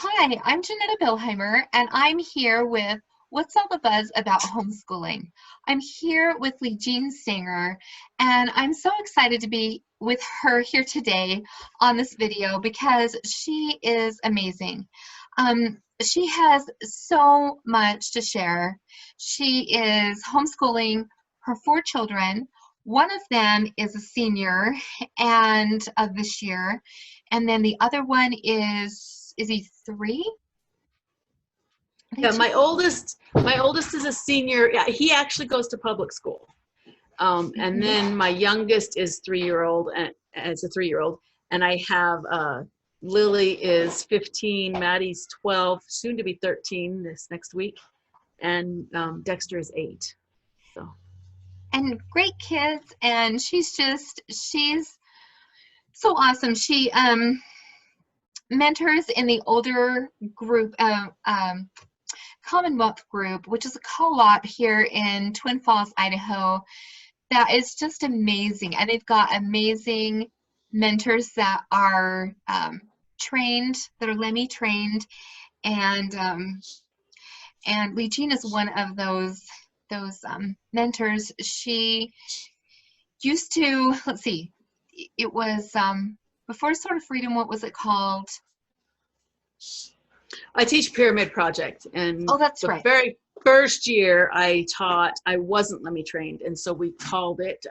Hi, I'm Jennetta Billhimer, and I'm here with What's All the Buzz About Homeschooling. I'm here with Leejean Stanger, and I'm so excited to be with her here today on this video because she is amazing. She has so much to share. She is homeschooling her 4 children. One of them is a senior and this year, and then the other one is he 3? Yeah, my oldest is a senior. Yeah, he actually goes to public school. And then my youngest is 3-year-old, and it's a 3-year-old. And I have Lily is 15, Maddie's 12, soon to be 13 this next week, and Dexter is 8. So. And great kids, and she's so awesome. She mentors in the older group, Commonwealth group, which is a co-op here in Twin Falls, Idaho. That is just amazing, and they've got amazing mentors that are trained, that are LEMI trained, and Leejean is one of those mentors. She used to, let's see, it was before Sort of Freedom, what was it called? I teach Pyramid Project, and oh, that's the right. very first year I taught, I wasn't LEMI trained, and so we called it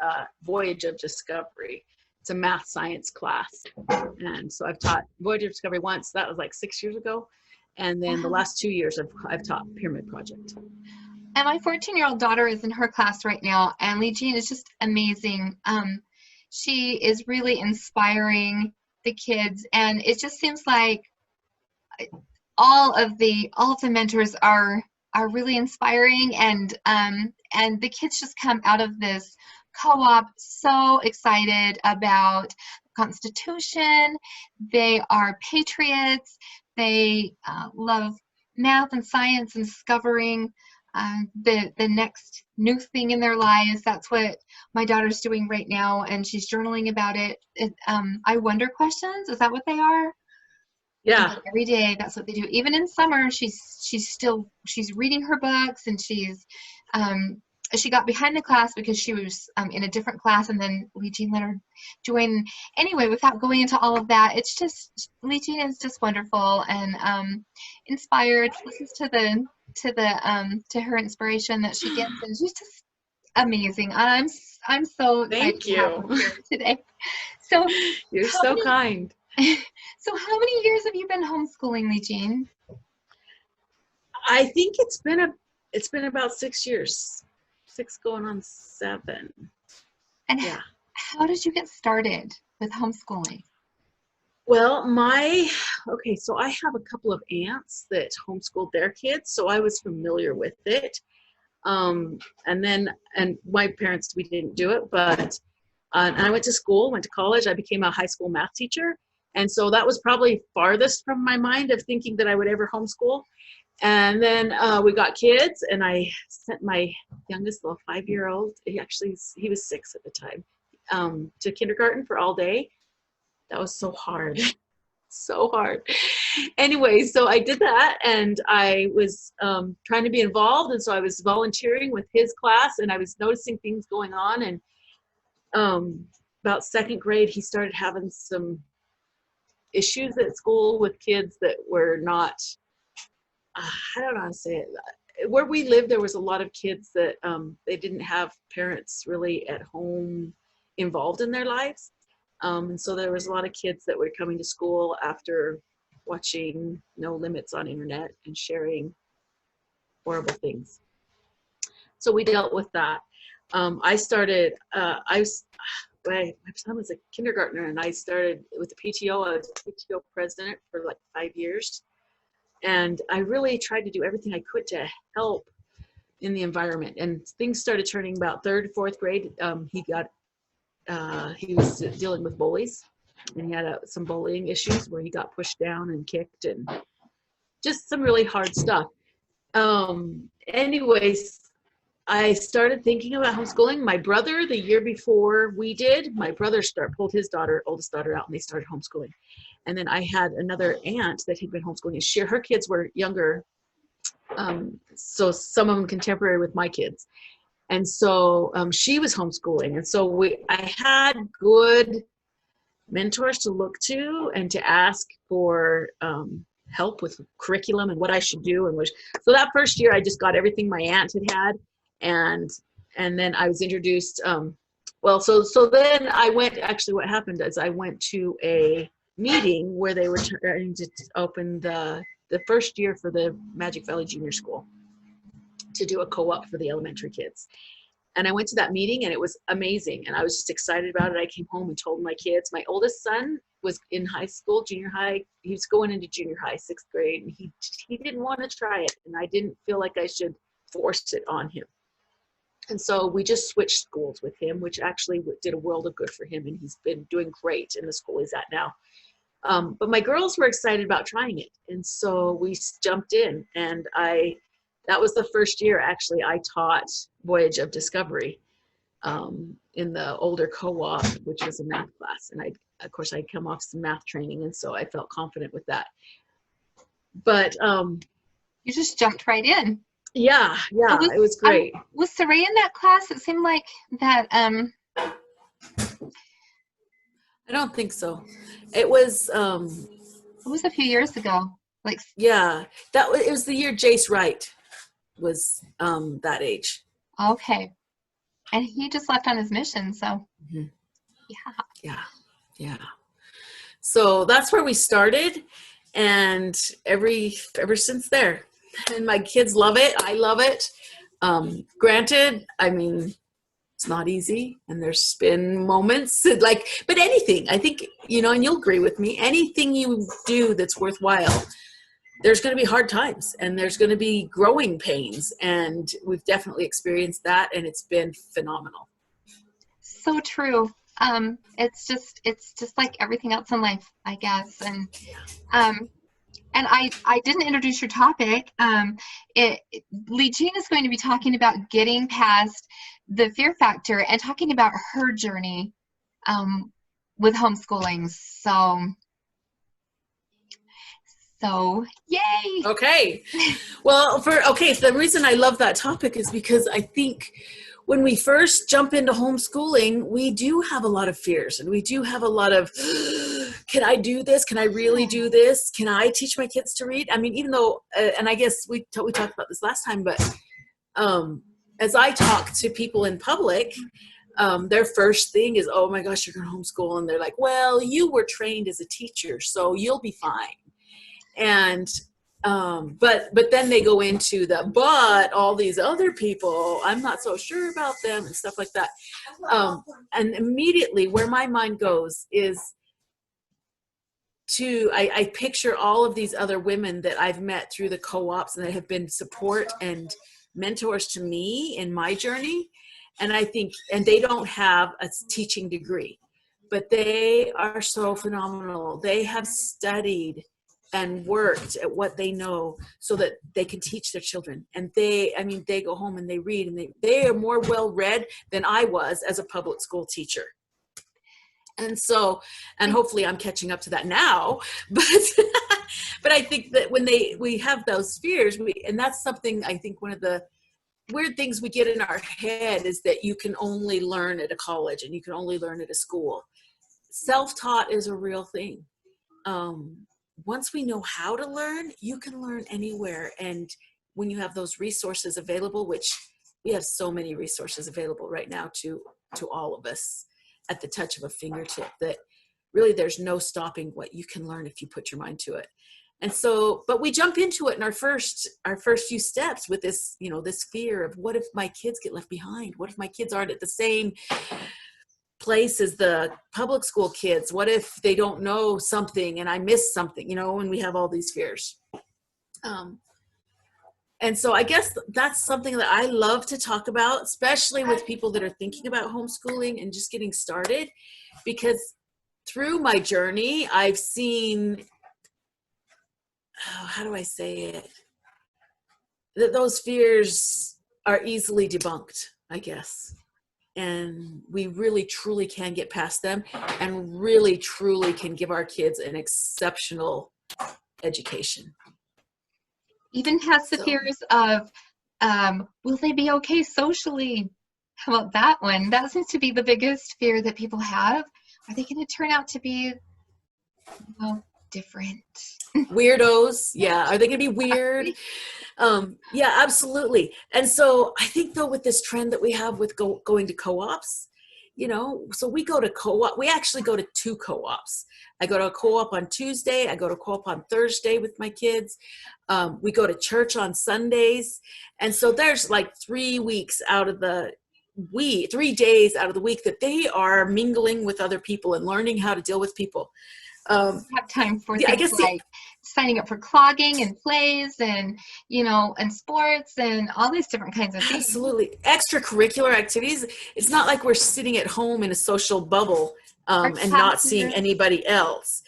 Voyage of Discovery. It's a math science class, and so I've taught Voyage of Discovery once. That was like 6 years ago, and then the last 2 years I've taught Pyramid Project. And my 14-year-old daughter is in her class right now, and Leejean is just amazing. She is really inspiring the kids, and it just seems like all of the mentors are really inspiring, and the kids just come out of this co-op so excited about the Constitution. They are patriots. They love math and science and discovering the next new thing in their lives. That's what my daughter's doing right now, and she's journaling about it. I wonder questions, is that what they are? Yeah. Every day, that's what they do. Even in summer, she's reading her books, and she got behind the class because she was in a different class, and then Leejean let her join. Anyway, without going into all of that, it's just, Leejean is just wonderful and inspired. Listens to her inspiration that she gets, and she's just amazing. I'm so excited to have her here today. So you're so kind. So how many years have you been homeschooling, Leejean? I think it's been about 6 years. 6 going on 7. And yeah. How did you get started with homeschooling? Well, so I have a couple of aunts that homeschooled their kids, so I was familiar with it. And my parents, we didn't do it, but and I went to college. I became a high school math teacher. And so that was probably farthest from my mind of thinking that I would ever homeschool. And then we got kids, and I sent my youngest little 5-year-old, he was 6 at the time, to kindergarten for all day. That was so hard. So hard. Anyway, so I did that, and I was trying to be involved, and so I was volunteering with his class, and I was noticing things going on. And about 2nd grade, he started having some issues at school with kids that were not, I don't know how to say it. Where we lived, there was a lot of kids that they didn't have parents really at home involved in their lives. And so there was a lot of kids that were coming to school after watching No Limits on internet and sharing horrible things. So we dealt with that. My son was a kindergartner, and I started with the PTO. I was PTO president for like 5 years. And I really tried to do everything I could to help in the environment. And things started turning about 3rd, 4th grade. He was dealing with bullies, and he had some bullying issues where he got pushed down and kicked, and just some really hard stuff. Anyways, I started thinking about homeschooling. My brother, the year before we did, my brother pulled his oldest daughter out, and they started homeschooling. And then I had another aunt that had been homeschooling. Her kids were younger, so some of them contemporary with my kids. And so she was homeschooling. And so I had good mentors to look to and to ask for help with curriculum and what I should do. So that first year, I just got everything my aunt had. And then I was introduced, so then I went, actually what happened is I went to a meeting where they were trying to open the first year for the Magic Valley Junior School to do a co-op for the elementary kids. And I went to that meeting and it was amazing. And I was just excited about it. I came home and told my kids. My oldest son was in high school, junior high. He was going into junior high, 6th grade. And he didn't want to try it. And I didn't feel like I should force it on him. And so we just switched schools with him, which actually did a world of good for him. And he's been doing great in the school he's at now. But my girls were excited about trying it. And so we jumped in, and that was the first year actually I taught Voyage of Discovery in the older co-op, which was a math class. And of course I'd come off some math training, and so I felt confident with that. But you just jumped right in. Yeah, it was great. Was Saray in that class? It seemed like that. I don't think so. It was a few years ago. Yeah, it was the year Jace Wright was that age. Okay. And he just left on his mission, so Yeah. So that's where we started, and ever since there. And my kids love it. I love it. Granted, I mean, it's not easy, and there's been moments but anything, I think, and you'll agree with me, anything you do that's worthwhile, there's going to be hard times and there's going to be growing pains, and we've definitely experienced that, and it's been phenomenal. So true. It's just like everything else in life, I guess. And I didn't introduce your topic. Leejean is going to be talking about getting past the fear factor and talking about her journey with homeschooling. So yay! Okay. Well, so the reason I love that topic is because I think when we first jump into homeschooling, we do have a lot of fears, and we do have a lot of, can I do this? Can I really do this? Can I teach my kids to read? I mean, even though, and I guess we talked about this last time, but as I talk to people in public, their first thing is, oh my gosh, you're going to homeschool. And they're like, well, you were trained as a teacher, so you'll be fine. And but then they go into but all these other people, I'm not so sure about them and stuff like that. And immediately where my mind goes is I picture all of these other women that I've met through the co-ops and that have been support and mentors to me in my journey. And I think, and they don't have a teaching degree, but they are so phenomenal. They have studied and worked at what they know so that they can teach their children. And they go home and they read, and they are more well-read than I was as a public school teacher. And so, and hopefully I'm catching up to that now, but I think that when we have those fears, and that's something, I think one of the weird things we get in our head is that you can only learn at a college and you can only learn at a school. Self-taught is a real thing. Once we know how to learn, you can learn anywhere. And when you have those resources available, which we have so many resources available right now to all of us at the touch of a fingertip, that really there's no stopping what you can learn if you put your mind to it. And so, but we jump into it in our first few steps with this, this fear of, what if my kids get left behind? What if my kids aren't at the same place as the public school kids? What if they don't know something and I miss something, and we have all these fears. And so I guess that's something that I love to talk about, especially with people that are thinking about homeschooling and just getting started, because through my journey, I've seen, how do I say it? That those fears are easily debunked, I guess. and we really truly can get past them and really truly can give our kids an exceptional education. Even has the So fears of, will they be okay socially? How about that one? That seems to be the biggest fear that people have. Are they going to turn out to be, well, different? weirdos, yeah, are they gonna be weird? Yeah, absolutely. And so I think though, with this trend that we have with going to co-ops, so we actually go to 2 co-ops. I go to a co-op on Tuesday, I go to a co-op on Thursday with my kids. We go to church on Sundays. And so there's like 3 weeks out of the 3 days out of the week that they are mingling with other people and learning how to deal with people. Have time for Yeah, I things guess like signing up for clogging and plays and, and sports and all these different kinds of things. absolutely, extracurricular activities. It's not like we're sitting at home in a social bubble and not seeing anybody else.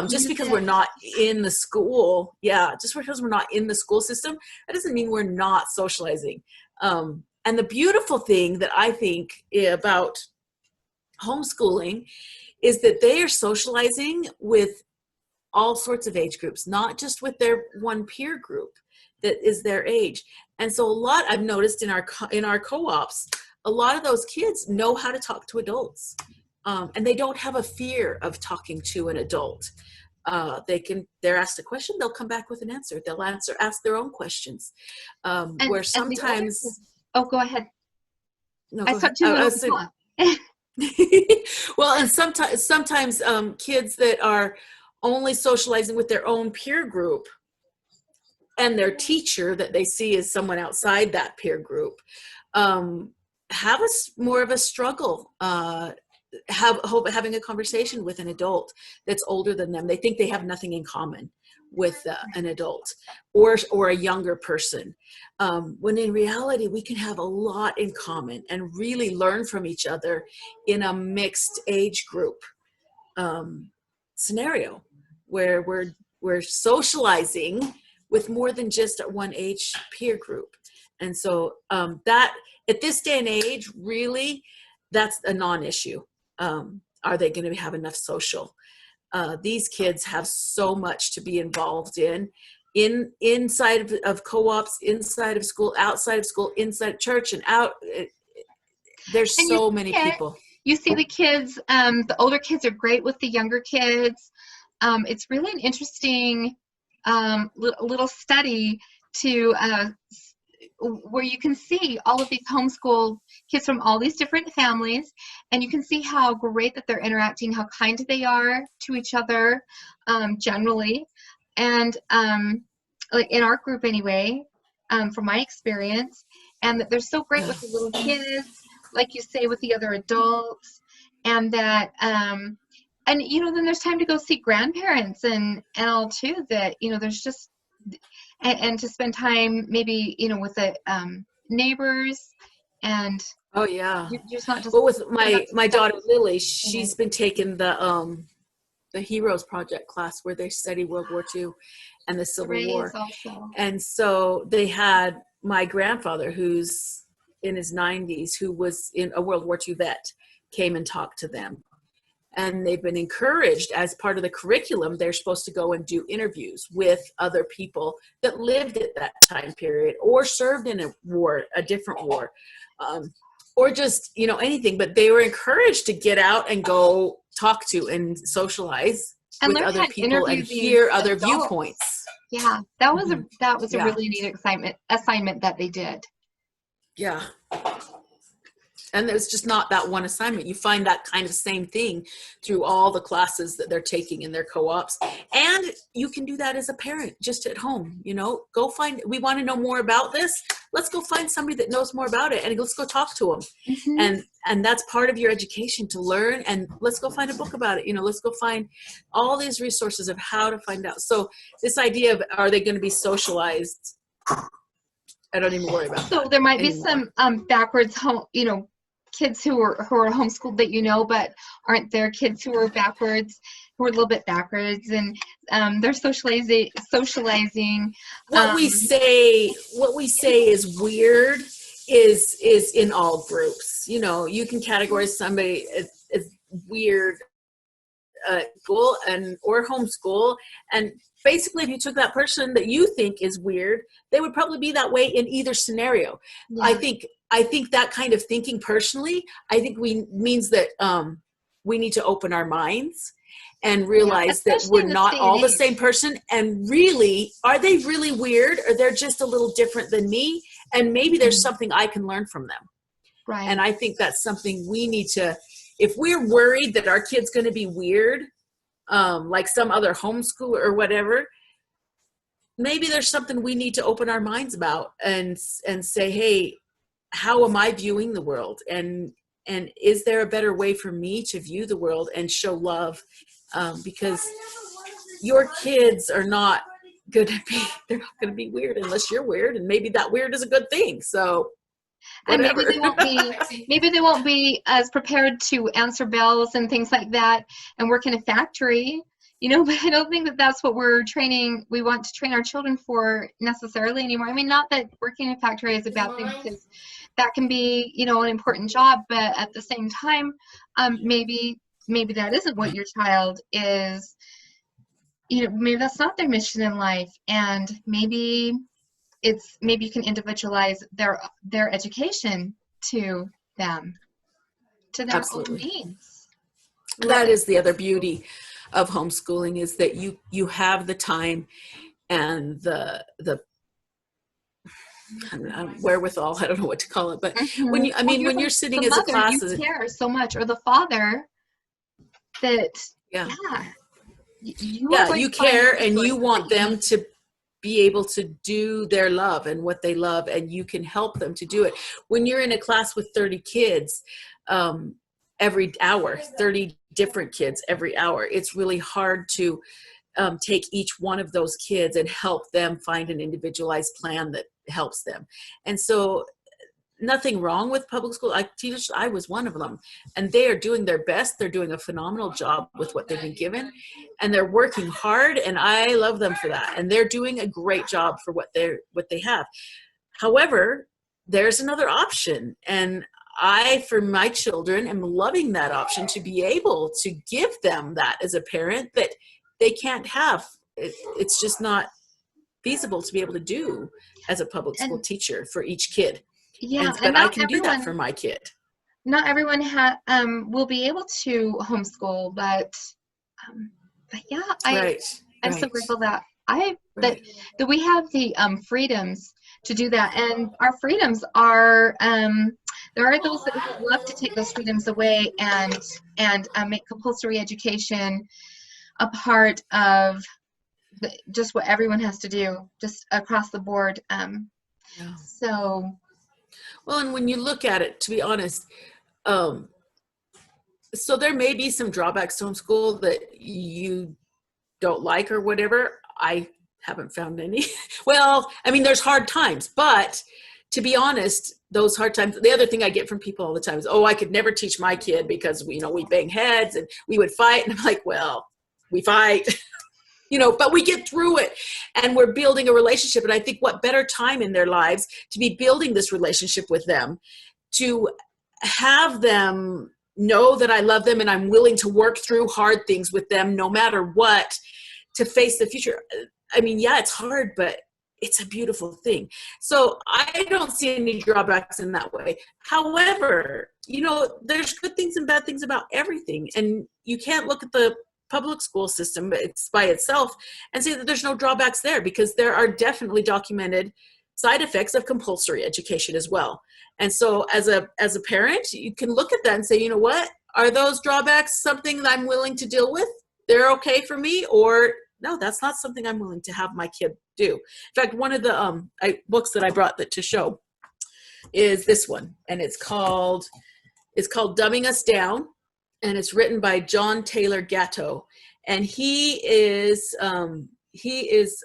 Just because we're not in the school, just because we're not in the school system, that doesn't mean we're not socializing. And the beautiful thing that I think about homeschooling is that they are socializing with all sorts of age groups, not just with their one peer group that is their age. And so a lot I've noticed in our co-ops, a lot of those kids know how to talk to adults, and they don't have a fear of talking to an adult. They're asked a question, they'll come back with an answer. They'll ask their own questions. Where sometimes, go ahead. No, I go saw ahead. 2 minutes. Well, and sometimes kids that are only socializing with their own peer group and their teacher that they see as someone outside that peer group have more of a struggle having a conversation with an adult that's older than them. They think they have nothing in common with an adult or a younger person, when in reality we can have a lot in common and really learn from each other in a mixed age group scenario where we're socializing with more than just one age peer group. And so that at this day and age, really, that's a non-issue. Are they going to have enough social? These kids have so much to be involved inside of co-ops, inside of school, outside of school, inside church, and out. There's so many people. You see the kids, the older kids are great with the younger kids. It's really an interesting little study where you can see all of these homeschool kids from all these different families, and you can see how great that they're interacting, how kind they are to each other generally. And like in our group anyway, from my experience, and that they're so great with the little kids, like you say, with the other adults, and that and then there's time to go see grandparents and all too, that there's just and to spend time maybe with the neighbors, and oh yeah, you're just not just. Well, with my daughter Lily, she's been taking the Heroes Project class where they study World War II and the Civil War. Also. And so they had my grandfather, who's in his 90s, who was in a World War II vet, came and talked to them. And they've been encouraged, as part of the curriculum, they're supposed to go and do interviews with other people that lived at that time period or served in a different war, or just, anything. But they were encouraged to get out and go talk to and socialize and with other people and hear other viewpoints. Yeah, that was a really neat assignment that they did. Yeah. And it's just not that one assignment. You find that kind of same thing through all the classes that they're taking in their co-ops. And you can do that as a parent, just at home. Go find, we want to know more about this. Let's go find somebody that knows more about it, and let's go talk to them. Mm-hmm. And that's part of your education, to learn. And let's go find a book about it. Let's go find all these resources of how to find out. So this idea of, are they going to be socialized? I don't even worry about that. So there might be some backwards kids who are homeschooled that but aren't there kids who are backwards, who are a little bit backwards, and they're socializing. What we say is weird is in all groups. You know, you can categorize somebody as weird school and or homeschool, and basically if you took that person that you think is weird, they would probably be that way in either scenario. Yeah. I think that kind of thinking personally, I think means that we need to open our minds and realize that we're not all the same person, and really, are they really weird, or they're just a little different than me, and maybe there's something I can learn from them. Right. And I think that's something we need to, if we're worried that our kid's going to be weird, like some other homeschooler or whatever, maybe there's something we need to open our minds about and say, hey, how am I viewing the world? And is there a better way for me to view the world and show love? Because your kids are not going to be, they're not going to be weird unless you're weird, and maybe that weird is a good thing. So whatever. And maybe they won't be as prepared to answer bells and things like that and work in a factory, you know, but I don't think that that's what we want to train our children for necessarily anymore. I mean, not that working in a factory is a bad thing, because that can be, you know, an important job, but at the same time, maybe that isn't what your child is, you know, maybe that's not their mission in life, and maybe you can individualize their education to them, to their own needs. That is the other beauty of homeschooling, is that you have the time and the wherewithal, I don't know what to call it, but when you're sitting as a class, you care so much, or the father, that you care, and you want them to be able to do their love and what they love, and you can help them to do it. When you're in a class with 30 kids every hour, 30 different kids every hour, it's really hard to take each one of those kids and help them find an individualized plan that helps them. And so nothing wrong with public school. I was one of them, and they are doing their best. They're doing a phenomenal job with what they've been given, and they're working hard, and I love them for that. And they're doing a great job for what they have. However, there's another option, and I, for my children, am loving that option, to be able to give them that as a parent that they can't have. It's just not feasible to be able to do as a public school teacher for each kid. Yeah, but I can do that for my kid. Not everyone will be able to homeschool, but yeah, I'm so grateful that that we have the freedoms to do that, and our freedoms are there are those that would love to take those freedoms away and make compulsory education a part of just what everyone has to do, just across the board. So. Well, and when you look at it, to be honest, so there may be some drawbacks to homeschool that you don't like or whatever. I haven't found any. Well, I mean, there's hard times, but to be honest, those hard times, the other thing I get from people all the time is, oh, I could never teach my kid because we bang heads and we would fight. And I'm like, well, we fight. But we get through it, and we're building a relationship. And I think what better time in their lives to be building this relationship with them, to have them know that I love them and I'm willing to work through hard things with them no matter what, to face the future. I mean, yeah, it's hard, but it's a beautiful thing. So I don't see any drawbacks in that way. However, there's good things and bad things about everything. And you can't look at the public school system it's by itself and say that there's no drawbacks there, because there are definitely documented side effects of compulsory education as well. And so as a parent, you can look at that and say, you know what, are those drawbacks something that I'm willing to deal with? They're okay for me, or no, that's not something I'm willing to have my kid do. In fact, one of the books that I brought to show is this one, and it's called Dumbing Us Down. And it's written by John Taylor Gatto, and he was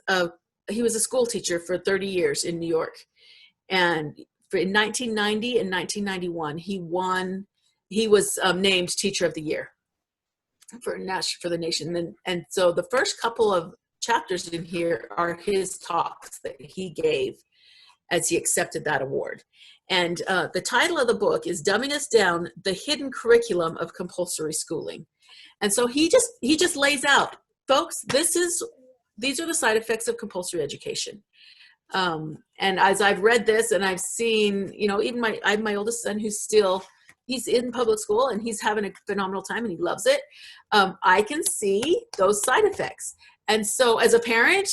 a school teacher for 30 years in New York. And in 1990 and 1991, he was named Teacher of the Year for the nation. And so the first couple of chapters in here are his talks that he gave as he accepted that award. And the title of the book is Dumbing Us Down, The Hidden Curriculum of Compulsory Schooling. And so he just lays out, folks, these are the side effects of compulsory education. And as I've read this and I've seen, even I have my oldest son he's in public school and he's having a phenomenal time and he loves it. I can see those side effects. And so as a parent,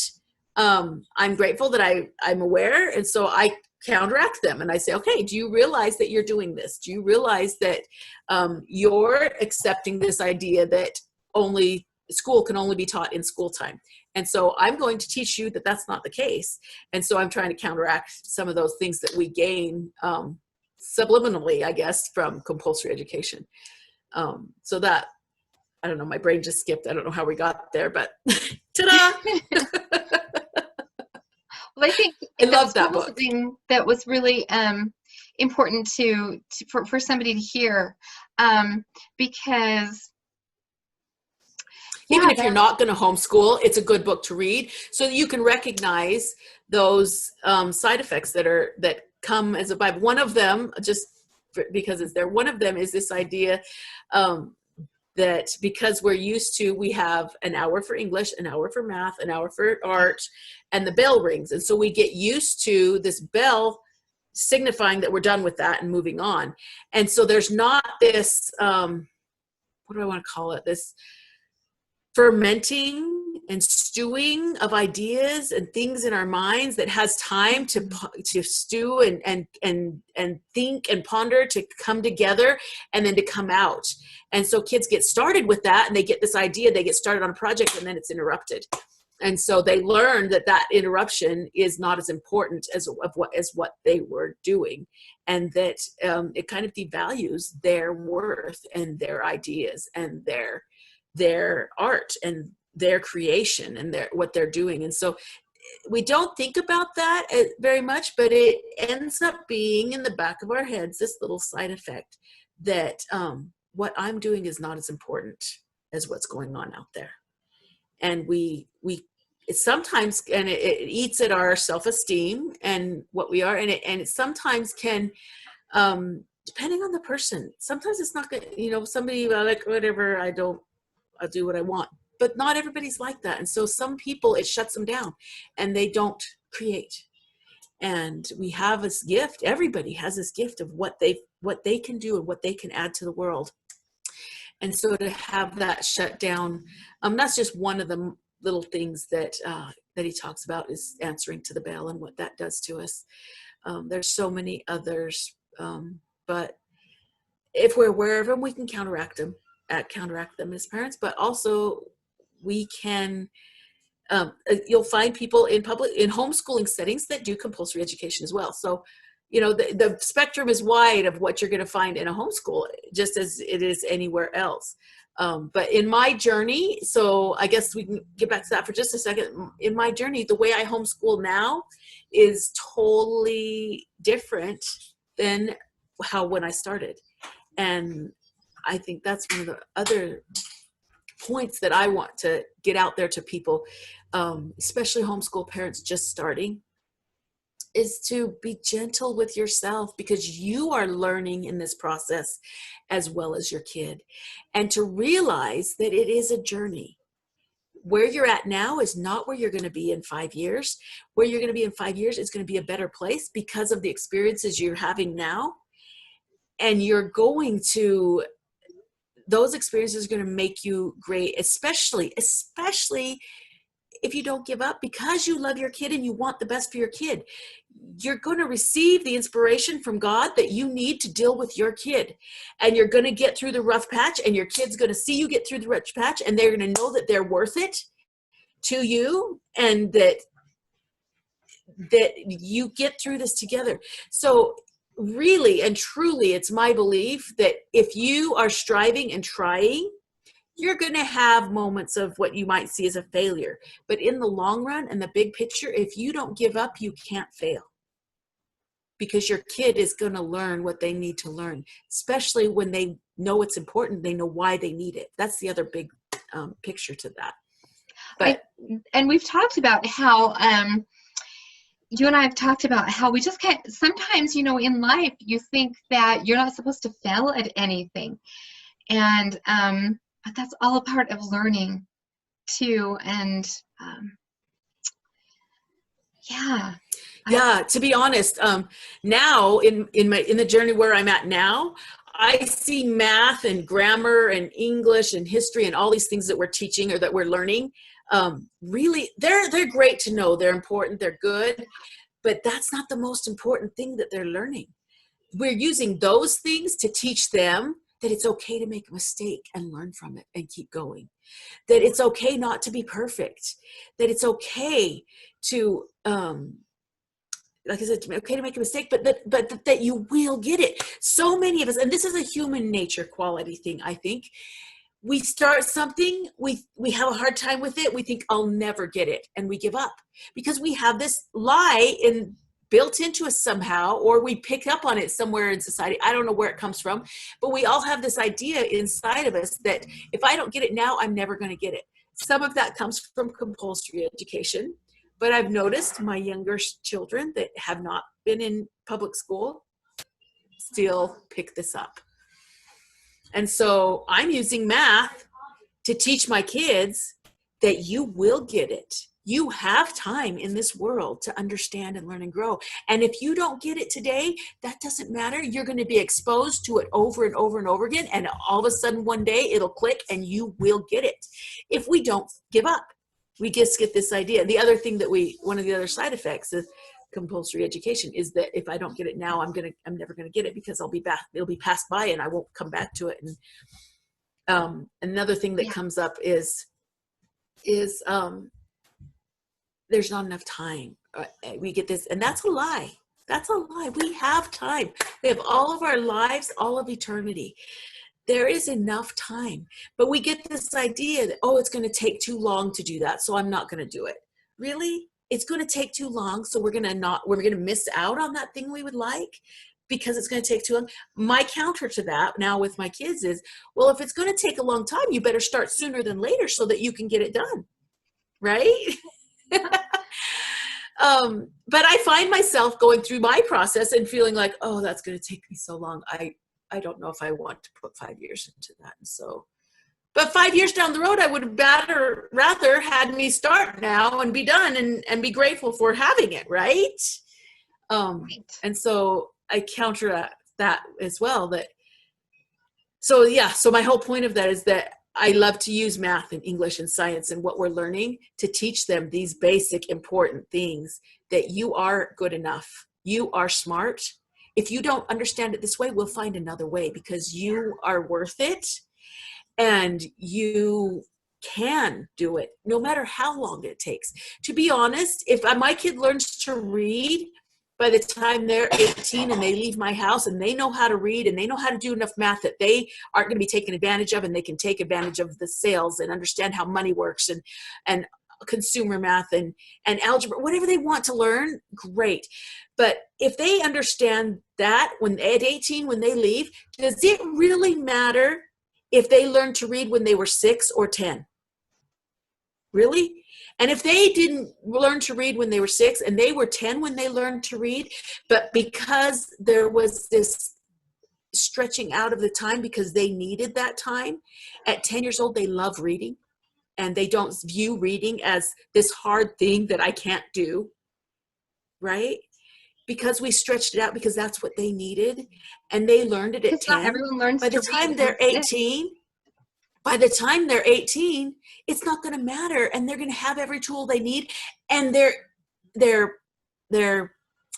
I'm grateful that I'm aware. And so I counteract them and I say, okay, do you realize that you're doing this? Do you realize that you're accepting this idea that school can only be taught in school time? And so I'm going to teach you that that's not the case. And so I'm trying to counteract some of those things that we gain subliminally, I guess, from compulsory education. So that, I don't know, my brain just skipped. I don't know how we got there, but ta-da! Well, I think I love that book. Something that was really important for somebody to hear, because even if you're not going to homeschool, it's a good book to read so that you can recognize those side effects that come as a vibe. One of them, just because it's there, one of them is this idea that because we have an hour for English, an hour for math, an hour for art, and the bell rings. And so we get used to this bell signifying that we're done with that and moving on. And so there's not this, what do I want to call it? This fermenting and stewing of ideas and things in our minds that has time to stew and think and ponder, to come together and then to come out. And so kids get started with that and they get this idea, they get started on a project and then it's interrupted. And so they learn that interruption is not as important as what they were doing, and that it kind of devalues their worth and their ideas and their art and their creation and what they're doing. And so we don't think about that very much, but it ends up being in the back of our heads, this little side effect that what I'm doing is not as important as what's going on out there. And it sometimes, and it eats at our self-esteem and what we are, and it sometimes can, depending on the person, sometimes it's not good, somebody like, whatever, I'll do what I want. But not everybody's like that. And so some people, it shuts them down and they don't create. And we have this gift. Everybody has this gift of what they can do and what they can add to the world. And so to have that shut down, that's just one of the little things that he talks about, is answering to the bell and what that does to us. There's so many others, but if we're aware of them, we can counteract them as parents. But also we can, you'll find people in homeschooling settings that do compulsory education as well. So, the spectrum is wide of what you're going to find in a homeschool, just as it is anywhere else. But in my journey, so I guess we can get back to that for just a second. In my journey, the way I homeschool now is totally different than when I started. And I think that's one of the other points that I want to get out there to people, especially homeschool parents just starting, is to be gentle with yourself, because you are learning in this process as well as your kid, and to realize that it is a journey. Where you're at now is not where you're going to be in 5 years. Where you're going to be in 5 years is going to be a better place because of the experiences you're having now. And those experiences are going to make you great, especially if you don't give up, because you love your kid and you want the best for your kid. You're going to receive the inspiration from God that you need to deal with your kid. And you're going to get through the rough patch, and your kid's going to see you get through the rough patch, and they're going to know that they're worth it to you, and that you get through this together. So really and truly, it's my belief that if you are striving and trying, you're going to have moments of what you might see as a failure. But in the long run and the big picture, if you don't give up, you can't fail. Because your kid is going to learn what they need to learn, especially when they know it's important. They know why they need it. That's the other big picture to that. But and we've talked about how you and I have talked about how we just can't, sometimes, in life, you think that you're not supposed to fail at anything. And that's all a part of learning too. And yeah. Yeah, to be honest, now in the journey where I'm at now, I see math and grammar and English and history and all these things that we're teaching or that we're learning. Really, they're great to know. They're important. They're good, but that's not the most important thing that they're learning. We're using those things to teach them that it's okay to make a mistake and learn from it and keep going. That it's okay not to be perfect. That it's okay to like I said, it's okay to make a mistake, but that you will get it. So many of us, and this is a human nature quality thing, I think. We start something, we have a hard time with it, we think I'll never get it, and we give up because we have this lie built into us somehow, or we pick up on it somewhere in society. I don't know where it comes from, but we all have this idea inside of us that if I don't get it now, I'm never going to get it. Some of that comes from compulsory education. But I've noticed my younger children that have not been in public school still pick this up. And so I'm using math to teach my kids that you will get it. You have time in this world to understand and learn and grow. And if you don't get it today, that doesn't matter. You're going to be exposed to it over and over and over again. And all of a sudden one day it'll click and you will get it. If we don't give up. We just get this idea. The other thing that one of the other side effects of compulsory education is that if I don't get it now, I'm never going to get it because it'll be passed by and I won't come back to it. And another thing that comes up is there's not enough time. We get this, and that's a lie. That's a lie. We have time. We have all of our lives, all of eternity. There is enough time, but we get this idea that, it's going to take too long to do that, so I'm not going to do it. Really? It's going to take too long, so we're going to miss out on that thing we would like because it's going to take too long. My counter to that now with my kids is, well, if it's going to take a long time, you better start sooner than later so that you can get it done. Right? But I find myself going through my process and feeling like, that's going to take me so long. I don't know if I want to put 5 years into that. And so, but 5 years down the road, I would have rather had me start now and be done and be grateful for having it. Right. And so I counter that as well. So my whole point of that is that I love to use math and English and science and what we're learning to teach them these basic important things that you are good enough. You are smart. If you don't understand it this way, we'll find another way because you are worth it and you can do it no matter how long it takes. To be honest, if my kid learns to read by the time they're 18 and they leave my house and they know how to read and they know how to do enough math that they aren't going to be taken advantage of and they can take advantage of the sales and understand how money works and consumer math and algebra, whatever they want to learn, great. But if they understand that at 18, when they leave, does it really matter if they learned to read when they were 6 or 10? Really? And if they didn't learn to read when they were 6 and they were 10 when they learned to read, but because there was this stretching out of the time because they needed that time, at 10 years old, they love reading and they don't view reading as this hard thing that I can't do, right? Because we stretched it out because that's what they needed and they learned it at 10. Not everyone learns by the time they're 18, it's not going to matter and they're going to have every tool they need and their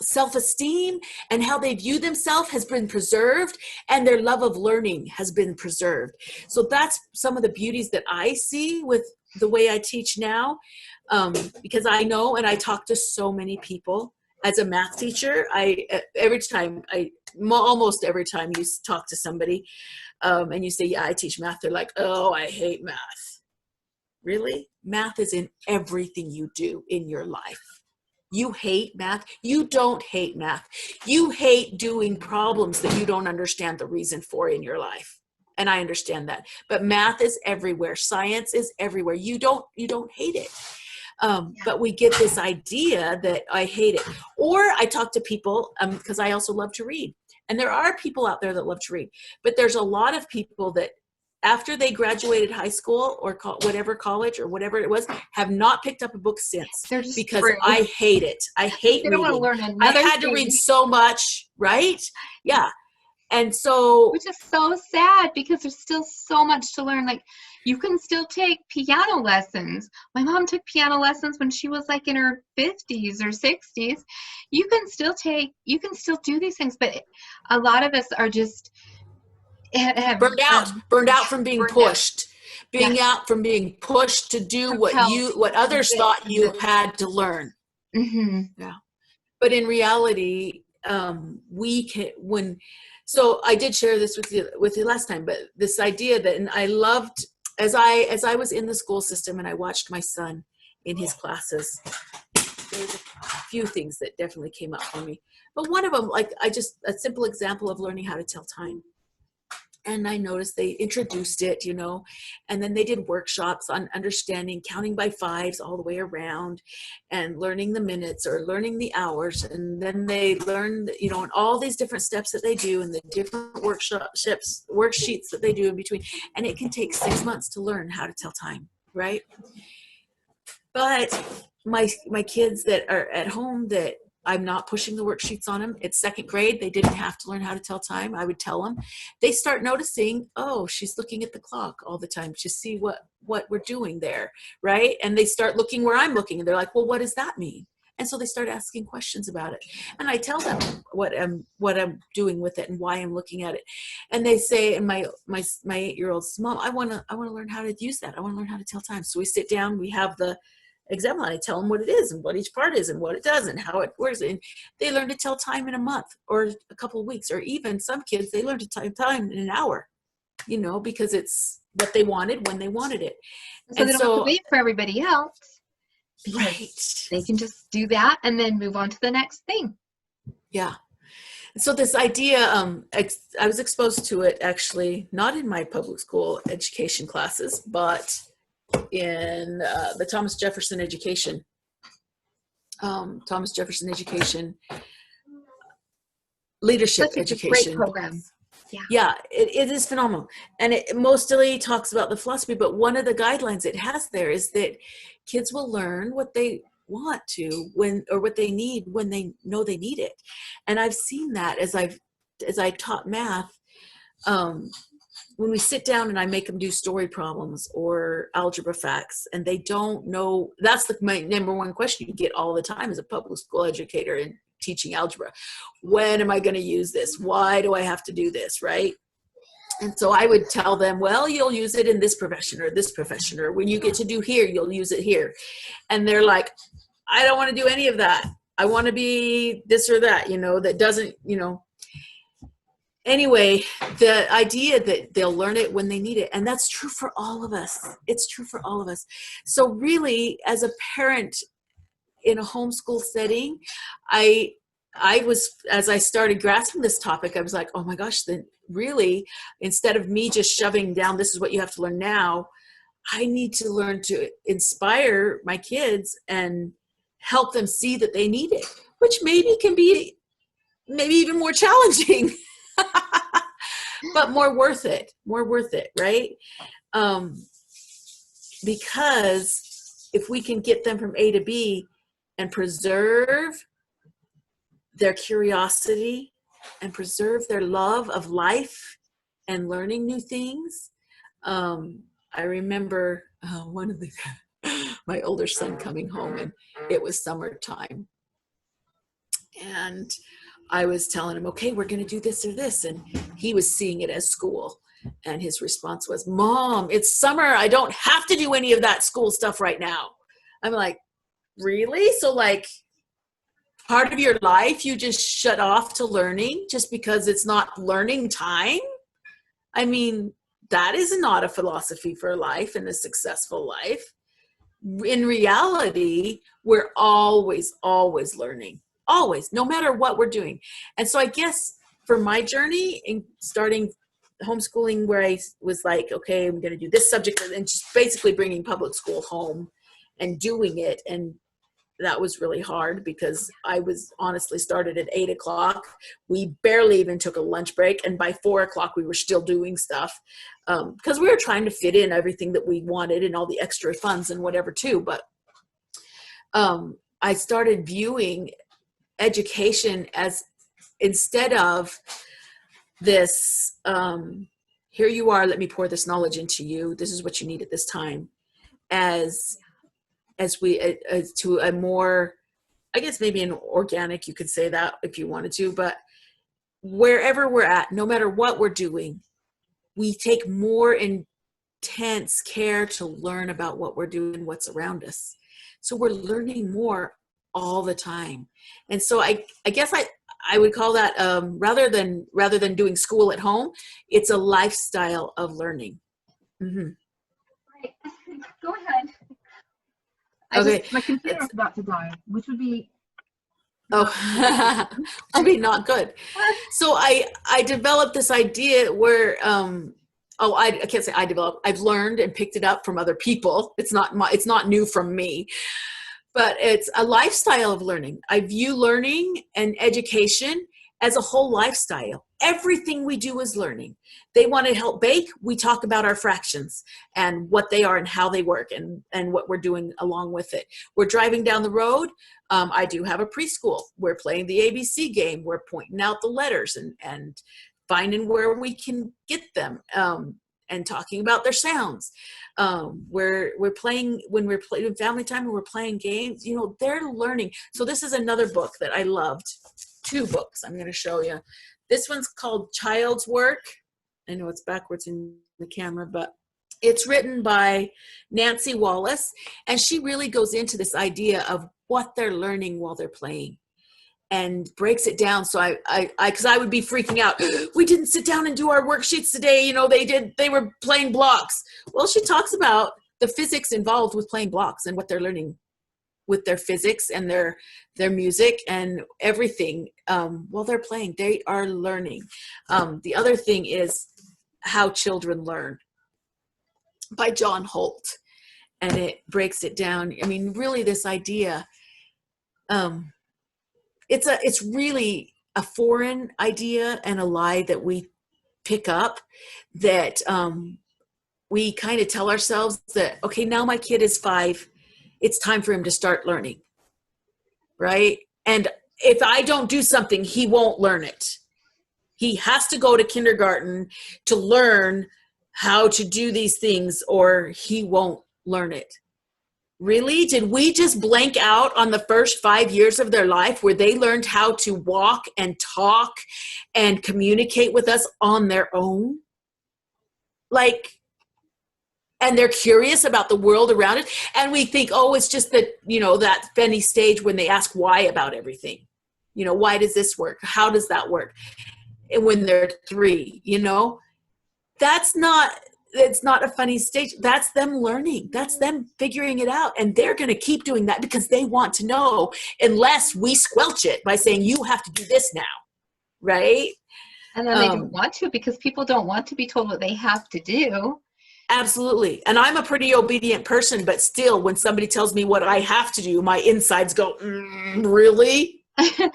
self-esteem and how they view themselves has been preserved and their love of learning has been preserved. So that's some of the beauties that I see with the way I teach now, because I know and I talk to so many people. As a math teacher, almost every time you talk to somebody and you say, yeah, I teach math, they're like, oh, I hate math. Really? Math is in everything you do in your life. You hate math? You don't hate math. You hate doing problems that you don't understand the reason for in your life. And I understand that. But math is everywhere. Science is everywhere. You don't hate it. But we get this idea that I hate it. Or I talk to people, because I also love to read. And there are people out there that love to read. But there's a lot of people that after they graduated high school or whatever college or whatever it was, have not picked up a book since, because true. I hate it. I hate they don't reading. want to learn I another had to thing. read so much, right? Yeah. And so, which is so sad, because there's still so much to learn. Like, you can still take piano lessons. My mom took piano lessons when she was like in her 50s or 60s. You can still do these things, but a lot of us are just have burned out from being pushed, from being pushed to do what others thought you had to learn. Mm-hmm. Yeah. But in reality, so I did share this with you last time, but this idea that, and I loved, as I was in the school system and I watched my son in his classes, there's a few things that definitely came up for me. But one of them, like a simple example of learning how to tell time. And I noticed they introduced it, and then they did workshops on understanding counting by fives all the way around and learning the minutes or learning the hours. And then they learned, and all these different steps that they do and the different worksheets that they do in between. And it can take 6 months to learn how to tell time, right? But my kids that are at home, that I'm not pushing the worksheets on them. It's second grade. They didn't have to learn how to tell time. I would tell them. They start noticing, oh, she's looking at the clock all the time to see what we're doing there, right? And they start looking where I'm looking, and they're like, well, what does that mean? And so they start asking questions about it. And I tell them what I'm doing with it and why I'm looking at it. And they say, and my 8-year-old says, Mom, I want to learn how to use that. I want to learn how to tell time. So we sit down, we have the example, and I tell them what it is and what each part is and what it does and how it works. And they learn to tell time in a month or a couple of weeks, or even some kids, they learn to tell time in an hour, because it's what they wanted when they wanted it. So they don't have to wait for everybody else. Right. They can just do that and then move on to the next thing. Yeah. So this idea, I was exposed to it actually, not in my public school education classes, but in the Thomas Jefferson education leadership education. Great program. Yeah, it is phenomenal. And it mostly talks about the philosophy, but one of the guidelines it has there is that kids will learn what they want to or what they need when they know they need it. And I've seen that as I taught math, when we sit down and I make them do story problems or algebra facts, and they don't know, that's my number one question you get all the time as a public school educator and teaching algebra. When am I going to use this? Why do I have to do this, right? And so I would tell them, well, you'll use it in this profession or this profession, or when you get to do here, you'll use it here. And they're like, I don't want to do any of that. I want to be this or that, that doesn't, Anyway, the idea that they'll learn it when they need it, and that's true for all of us. It's true for all of us. So really, as a parent in a homeschool setting, I was, as I started grasping this topic, I was like, oh my gosh, then really, instead of me just shoving down, this is what you have to learn now, I need to learn to inspire my kids and help them see that they need it, which maybe can be even more challenging. But more worth it, right? Because if we can get them from A to B and preserve their curiosity and preserve their love of life and learning new things. I remember one of my older son coming home, and it was summertime. And I was telling him, okay, we're going to do this or this. And he was seeing it as school. And his response was, Mom, it's summer. I don't have to do any of that school stuff right now. I'm like, really? So like part of your life, you just shut off to learning just because it's not learning time? I mean, that is not a philosophy for life and a successful life. In reality, we're always learning. Always, no matter what we're doing. And so I guess for my journey in starting homeschooling, where I was like, okay, I'm going to do this subject, and just basically bringing public school home and doing it. And that was really hard because I was honestly started at 8 o'clock. We barely even took a lunch break. And by 4 o'clock, we were still doing stuff because we were trying to fit in everything that we wanted and all the extra funds and whatever too. But I started viewing education as, instead of this, here you are, let me pour this knowledge into you, this is what you need at this time, as to a more, I guess maybe an organic, you could say that if you wanted to, but wherever we're at, no matter what we're doing, we take more intense care to learn about what we're doing, what's around us. So we're learning more all the time. And so I guess I would call that, rather than doing school at home, it's a lifestyle of learning. Mm-hmm. Right. Go ahead. My computer's about to die, which would be which would be not good. So I developed this idea where I can't say I developed. I've learned and picked it up from other people. It's not new from me, but it's a lifestyle of learning. I view learning and education as a whole lifestyle. Everything we do is learning. They want to help bake. We talk about our fractions and what they are and how they work and what we're doing along with it. We're driving down the road. I do have a preschool. We're playing the ABC game. We're pointing out the letters and finding where we can get them and talking about their sounds. We're playing, when we're playing family time and we're playing games, they're learning. So this is another book that I loved. 2 books I'm going to show you. This one's called Child's Work. I know it's backwards in the camera, but it's written by Nancy Wallace, and she really goes into this idea of what they're learning while they're playing and breaks it down. So because I would be freaking out. We didn't sit down and do our worksheets today. They were playing blocks. Well, she talks about the physics involved with playing blocks and what they're learning with their physics and their music and everything while they're playing. They are learning. The other thing is How Children Learn by John Holt, and it breaks it down. I mean, really, this idea, it's really a foreign idea and a lie that we pick up, that we kind of tell ourselves that, okay, now my kid is 5, it's time for him to start learning, right? And if I don't do something, he won't learn it. He has to go to kindergarten to learn how to do these things, or he won't learn it. Really? Did we just blank out on the first 5 years of their life where they learned how to walk and talk and communicate with us on their own? And they're curious about the world around it. And we think, oh, it's just that, that funny stage when they ask why about everything. Why does this work? How does that work? And when they're 3, it's not a funny stage. That's them learning. That's them figuring it out. And they're going to keep doing that because they want to know, unless we squelch it by saying, you have to do this now. Right? And then they don't want to, because people don't want to be told what they have to do. Absolutely. And I'm a pretty obedient person, but still, when somebody tells me what I have to do, my insides go, really? I think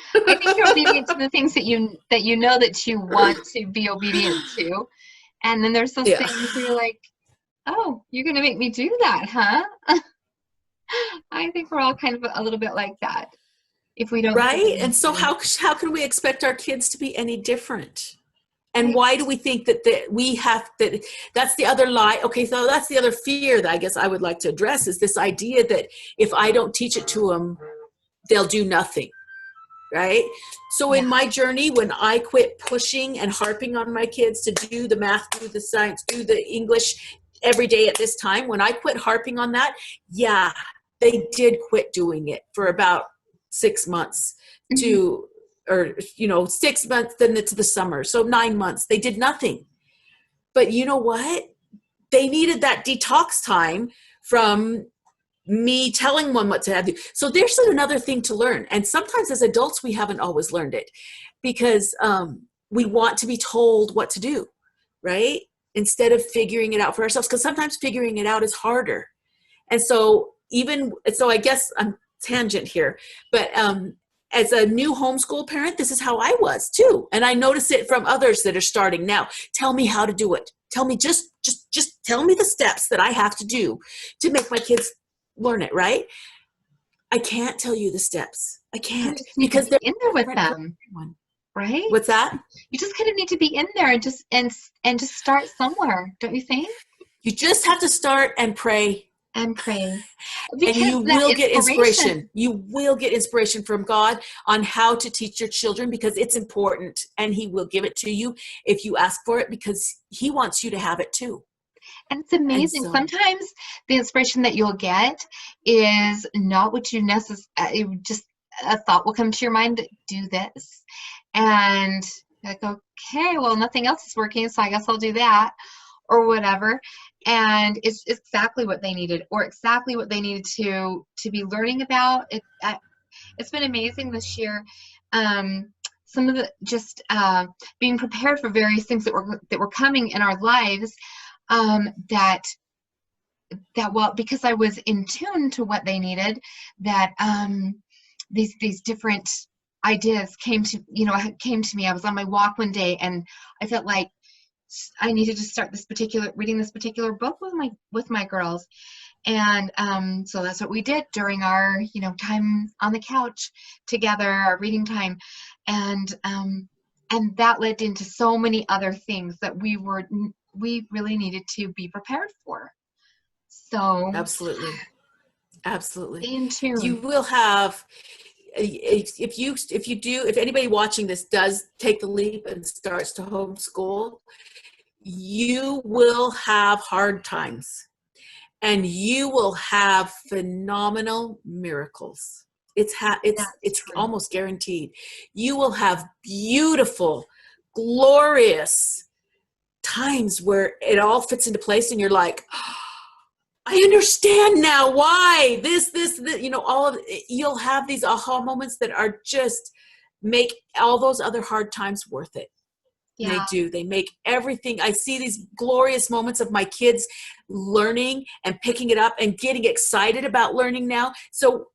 you're obedient to the things that you want to be obedient to. And then there's those things where you're like, oh, you're going to make me do that, huh? I think we're all kind of a little bit like that. If we don't. Right. And so how can we expect our kids to be any different? And why do we think that that's the other lie? Okay, so that's the other fear that I guess I would like to address, is this idea that if I don't teach it to them, they'll do nothing, right? So in my journey, when I quit pushing and harping on my kids to do the math, do the science, do the English every day at this time, when I quit harping on that, they did quit doing it for about 6 months to 6 months, then to the summer. So 9 months, they did nothing. But you know what? They needed that detox time from me telling them what to have to do. So there's another thing to learn. And sometimes as adults, we haven't always learned it because we want to be told what to do, right? Instead of figuring it out for ourselves, because sometimes figuring it out is harder. And so even, so I guess I'm tangent here, but as a new homeschool parent, this is how I was too. And I notice it from others that are starting now. Tell me how to do it. Tell me, just tell me the steps that I have to do to make my kids learn it, right? I can't tell you the steps. I You can't, just need to because be they're in there with different for them, everyone. right? What's that? You just kind of need to be in there and just start somewhere, don't you think? You just have to start and pray, And pray. and Because you that will get inspiration, inspiration. You will get inspiration from God on how to teach your children, because it's important, and he will give it to you if you ask for it, because he wants you to have it too. and it's And amazing. so, Sometimes the inspiration that you'll get is not what you necessarily, just a thought will come to your mind, do this. And like, okay, well, nothing else is working, so I guess I'll do that or whatever. And it's exactly what they needed, or exactly what they needed to be learning about. It's been amazing this year. Some of the just being prepared for various things that were coming in our lives. That well, because I was in tune to what they needed, that these different ideas came to me. I was on my walk one day, and I felt like I needed to start reading this particular book with my girls. And so that's what we did during our time on the couch together, our reading time. And that led into so many other things that we really needed to be prepared for. So absolutely. Absolutely. stay in You tune. will have, if anybody watching this does take the leap and starts to homeschool, you will have hard times, and you will have phenomenal miracles. It's That's true. almost guaranteed. You will have beautiful, glorious times where it all fits into place, and you're like, I understand now why this, all of it. You'll have these aha moments that are just make all those other hard times worth it. They Yeah. do. They make everything. I see these glorious moments of my kids learning and picking it up and getting excited about learning now. So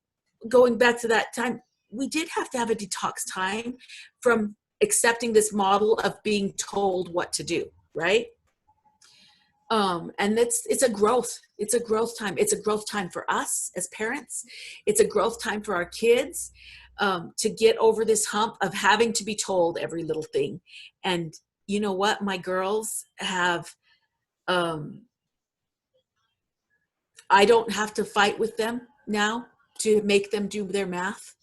going back to that time, we did have to have a detox time from accepting this model of being told what to do, right? And it's a growth time. It's a growth time for us as parents. It's a growth time for our kids, to get over this hump of having to be told every little thing. And you know what? My girls have, I don't have to fight with them now to make them do their math.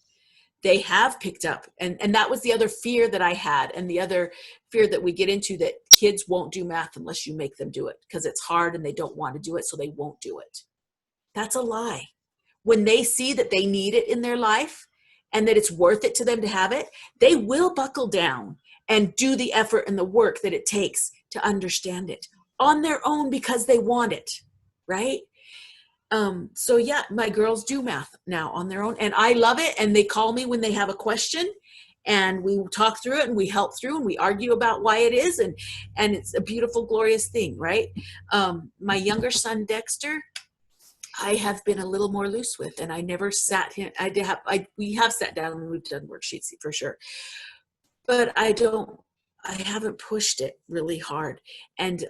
They have picked up, and that was the other fear that I had, and the other fear that we get into, that kids won't do math unless you make them do it because it's hard and they don't want to do it, so they won't do it. That's a lie. When they see that they need it in their life and that it's worth it to them to have it, they will buckle down and do the effort and the work that it takes to understand it on their own because they want it, right? So yeah, my girls do math now on their own, and I love it. And they call me when they have a question, and we talk through it, and we help through, and we argue about why it is, and it's a beautiful, glorious thing, right? My younger son Dexter, I have been a little more loose with, and I never sat him. We have sat down and we've done worksheets for sure, but I haven't pushed it really hard. And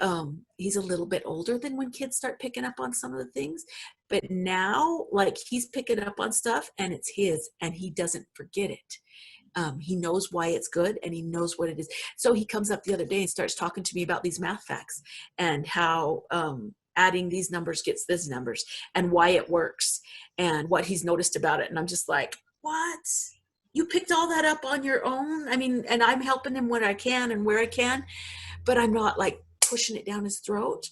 he's a little bit older than when kids start picking up on some of the things. But now, like, he's picking up on stuff and it's his, and he doesn't forget it. He knows why it's good, and he knows what it is. So he comes up the other day and starts talking to me about these math facts and how adding these numbers gets these numbers and why it works and what he's noticed about it. And I'm just like, what? You picked all that up on your own? I mean, and I'm helping him when I can and where I can, but I'm not like pushing it down his throat.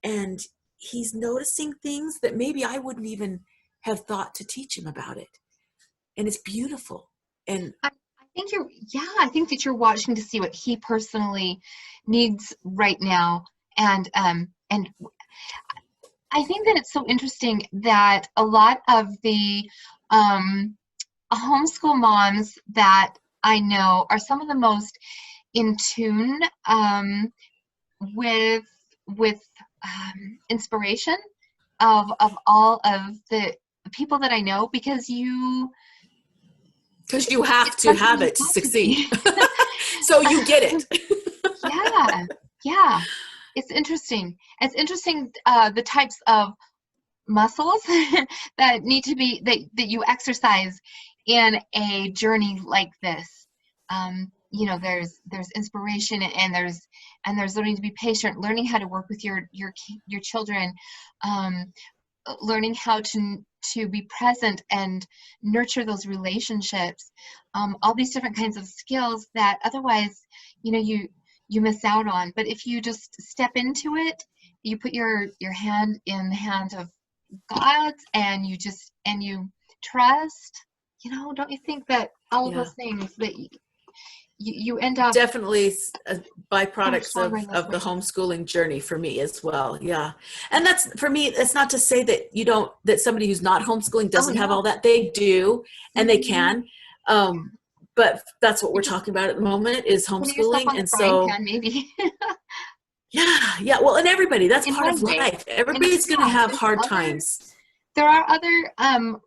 And he's noticing things that maybe I wouldn't even have thought to teach him about it. And it's beautiful. And I think that you're watching to see what he personally needs right now. And I think that it's so interesting that a lot of the homeschool moms that I know are some of the most in tune with with inspiration of all of people that I know, because you have it's to something have you it to have to succeed. be. So you get it. Yeah, yeah. It's interesting. It's interesting the types of muscles that need to be that you exercise in a journey like this. You know, there's inspiration, and there's learning to be patient, learning how to work with your children, um, learning how to be present and nurture those relationships, all these different kinds of skills that otherwise, you know, you miss out on. But if you just step into it, you put your hand in the hands of God, and you trust, you know, don't you think that all of Yeah. those things that you end up Definitely so much byproducts stronger in those of the ways. homeschooling journey for me as well. Yeah. And that's, for me, it's not to say that somebody who's not homeschooling Oh doesn't have no. all that. They do, and they Mhm. can. But that's what we're You're just talking about at the moment, is putting yourself homeschooling. on the And frying so, pan, maybe. yeah. Well, and everybody, that's In part one of way. life. And Everybody's going to yeah, have hard times. there are other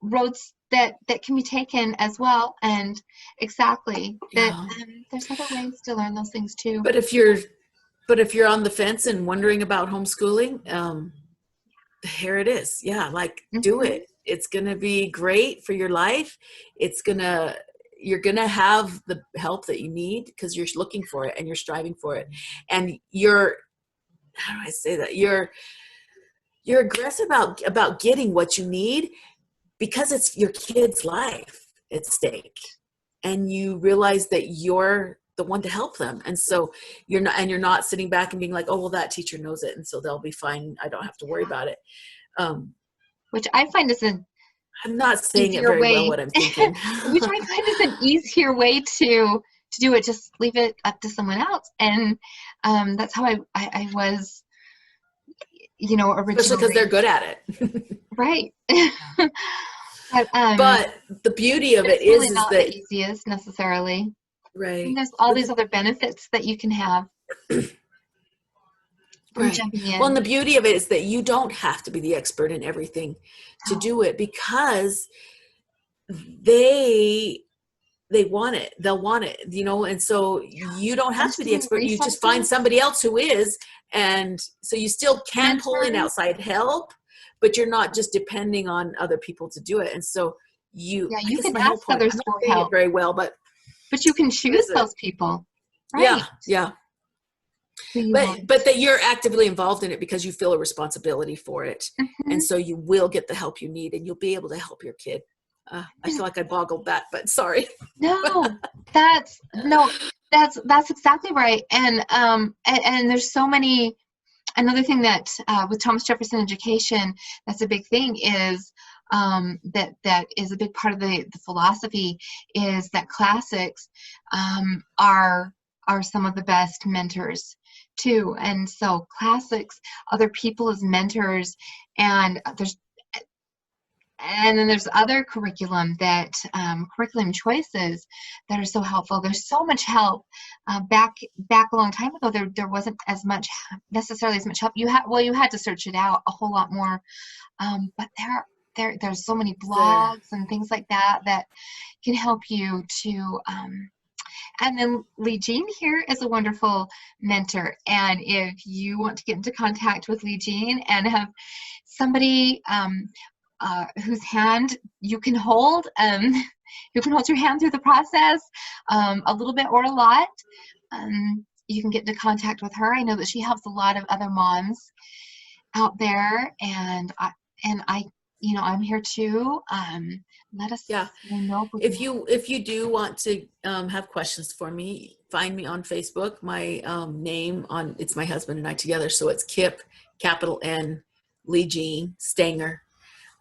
roads that can be taken as well, and exactly that Yeah. there's other ways to learn those things too. But if you're on the fence and wondering about homeschooling, here it is. Yeah, like, do Hmm. it. It's going to be great for your life. You're going to have the help that you need because you're looking for it and you're striving for it. And how do I say that? You're aggressive about getting what you need because it's your kid's life at stake. And you realize that you're the one to help them. And so you're not sitting back and being like, oh, well, that teacher knows it, and so they'll be fine. I don't have to worry about it. Which I find is an I'm not saying it easier very well way, what I'm thinking. which I find is an easier way to do it. Just leave it up to someone else, and that's how I was, you know, Especially because they're originally. good at it. Right. But But the beauty of it it's really is not the that, easiest necessarily. And right. there's all But these other benefits that you can have from right. jumping Well, and in. the beauty of it is that you don't have to be the expert in everything to Oh, do it, because they want it. They'll want it, and so you don't have and to be the some expert. You just find resources, somebody else who is. And so you still can pull in mentors. outside help, but you're not just depending on other people to do it. And so Yeah, I you guess can my whole ask point, I'm others not for saying it help, very well, but but you can what choose is it? those people, Yeah. right? Yeah. Who you But want. that you're actively involved in it because you feel a responsibility for it. And Hmm. so you will get the help you need, and you'll be able to help your kid. I feel like I boggled that, but sorry. No, no, that's exactly right. And there's so many. Another thing that with Thomas Jefferson education, that's a big thing, is that is a big part of the philosophy, is that classics are some of the best mentors too. And so classics, other people as mentors, and then there's other curriculum choices that are so helpful. There's so much help. Back a long time ago, there wasn't necessarily as much help. You had to search it out a whole lot more. But there's so many There. blogs and things like that that can help you to. And then Leejean here is a wonderful mentor. And if you want to get into contact with Leejean and have somebody whose hand you can hold, who can hold your hand through the process, a little bit or a lot, you can get into contact with her. I know that she helps a lot of other moms out there, and I, you know, I'm here too. Let us Yeah. know if we If can. you do want to have questions for me, find me on Facebook. My name it's my husband and I together, so it's Kip, capital N, Leejean Stanger,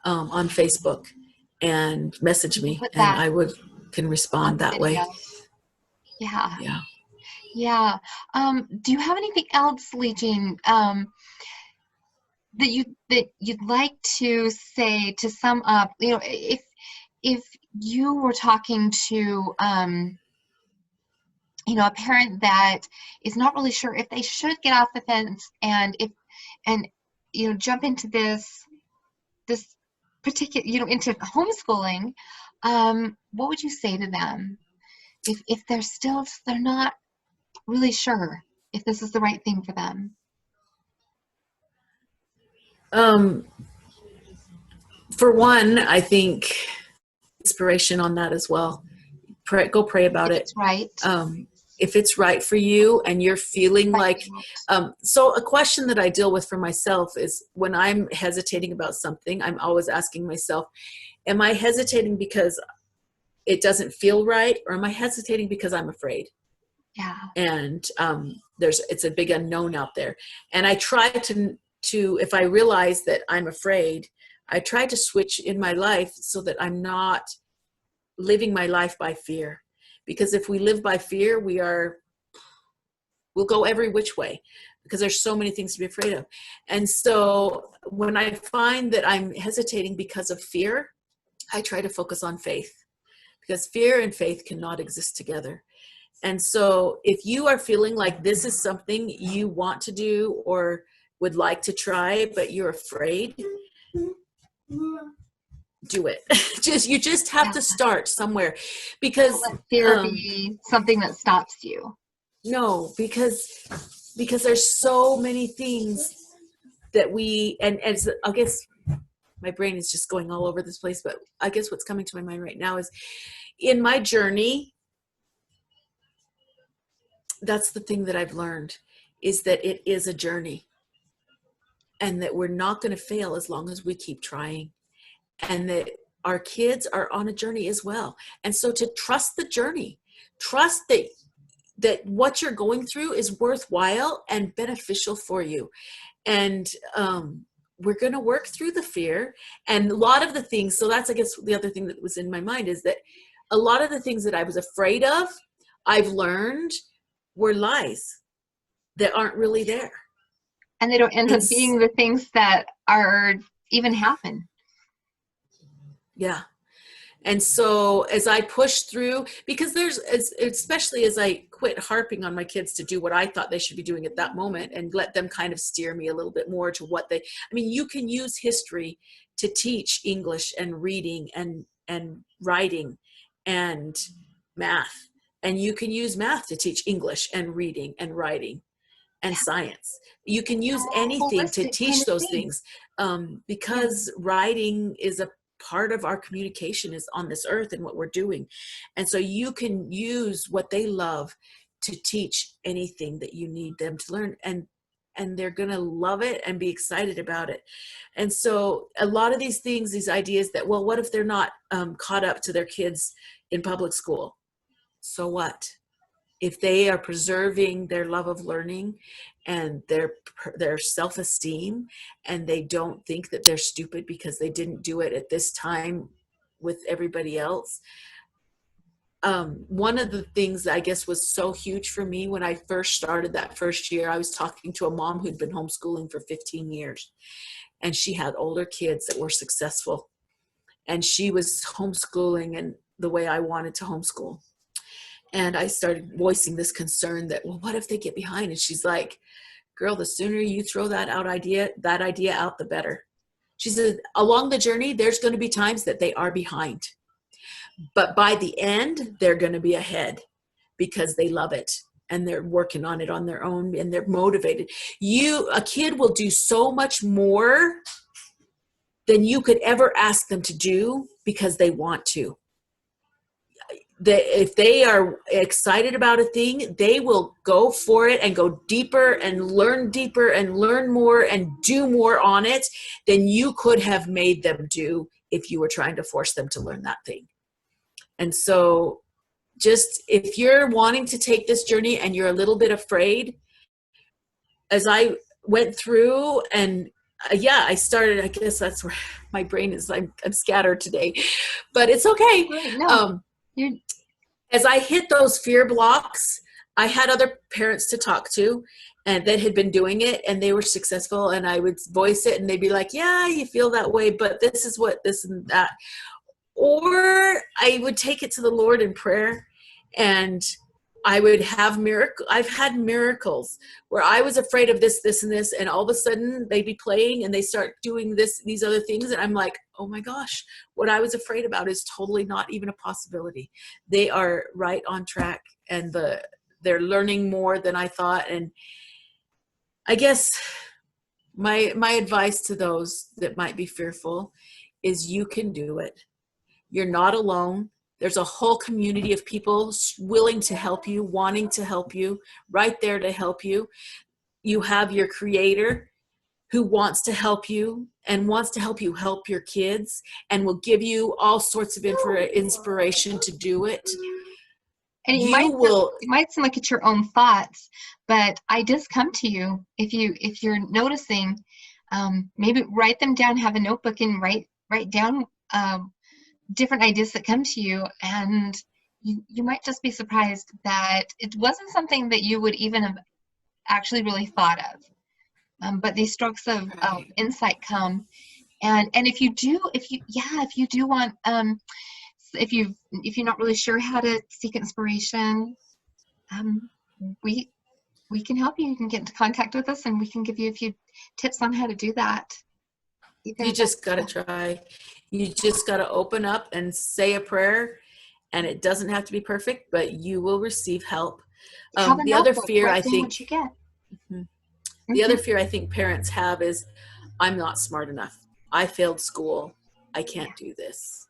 on Facebook, and message We can me, put and that I can on respond the that way. video. Yeah, Yeah. yeah. Do you have anything else, Leejean, that you'd like to say to sum up? You know, if you were talking to you know, a parent that is not really sure if they should get off the fence, and if and you know, jump into this particular, into homeschooling, what would you say to them if they're not really sure if this is the right thing for them? For one, I think inspiration on that as well. Go pray about If it. it's right. If it's right for you and you're feeling Right. like, so a question that I deal with for myself is when I'm hesitating about something, I'm always asking myself, am I hesitating because it doesn't feel right, or am I hesitating because I'm afraid? Yeah. And it's a big unknown out there. And I try to if I realize that I'm afraid, I try to switch in my life so that I'm not living my life by fear. Because if we live by fear, we'll go every which way, because there's so many things to be afraid of. And so when I find that I'm hesitating because of fear, I try to focus on faith, because fear and faith cannot exist together. And so if you are feeling like this is something you want to do or would like to try, but you're afraid, do it. You just have to start somewhere, because Don't let fear be something that stops you. No, because there's so many things that and as I guess my brain is just going all over this place, but I guess what's coming to my mind right now is in my journey, that's the thing that I've learned, is that it is a journey, and that we're not going to fail as long as we keep trying, and that our kids are on a journey as well. And so to trust the journey, trust that what you're going through is worthwhile and beneficial for you. And we're going to work through the fear and a lot of the things. So that's, I guess, the other thing that was in my mind is that a lot of the things that I was afraid of, I've learned were lies that aren't really there. And they don't end up being the things that are even happen. Yeah. And so as I push through, because especially as I quit harping on my kids to do what I thought they should be doing at that moment and let them kind of steer me a little bit more to what you can use history to teach English and reading and writing and math. And you can use math to teach English and reading and writing and science. You can use anything to teach those things, because writing is a part of our communication is on this earth and what we're doing. And so you can use what they love to teach anything that you need them to learn, and they're going to love it and be excited about it. And so a lot of these things, these ideas that, well, what if they're not caught up to their kids in public school? So what? If they are preserving their love of learning and their self-esteem, and they don't think that they're stupid because they didn't do it at this time with everybody else. One of the things that I guess was so huge for me when I first started that first year, I was talking to a mom who'd been homeschooling for 15 years, and she had older kids that were successful, and she was homeschooling and the way I wanted to homeschool. And I started voicing this concern that, well, what if they get behind? And she's like, girl, the sooner you throw that idea out, the better. She said, along the journey, there's going to be times that they are behind. But by the end, they're going to be ahead because they love it and they're working on it on their own and they're motivated. A kid will do so much more than you could ever ask them to do because they want to. If they are excited about a thing, they will go for it and go deeper and learn more and do more on it than you could have made them do if you were trying to force them to learn that thing. And so just if you're wanting to take this journey and you're a little bit afraid, as I went through and I started, I guess that's where my brain is, I'm scattered today, but it's okay. No, as I hit those fear blocks, I had other parents to talk to and that had been doing it and they were successful, and I would voice it and they'd be like, yeah, you feel that way, but this is what this and that. Or I would take it to the Lord in prayer and I would have I've had miracles where I was afraid of this, this, and this, and all of a sudden they'd be playing and they start doing these other things, and I'm like, oh my gosh, what I was afraid about is totally not even a possibility. They are right on track, and they're learning more than I thought. And I guess my advice to those that might be fearful is you can do it. You're not alone. There's a whole community of people willing to help you, wanting to help you, right there to help you. You have your creator who wants to help you and wants to help you help your kids, and will give you all sorts of inspiration to do it. And it might seem like it's your own thoughts, but ideas come to you if you're noticing. Maybe write them down, have a notebook, and write down different ideas that come to you, and you might just be surprised that it wasn't something that you would even have actually really thought of. But these strokes of insight come, and if you do want, if you're not really sure how to seek inspiration, we can help you. You can get into contact with us, and we can give you a few tips on how to do that. You just got to try. You just got to open up and say a prayer, and it doesn't have to be perfect, but you will receive help. The other fear I think the other fear I think parents have is, I'm not smart enough. I failed school. I can't do this.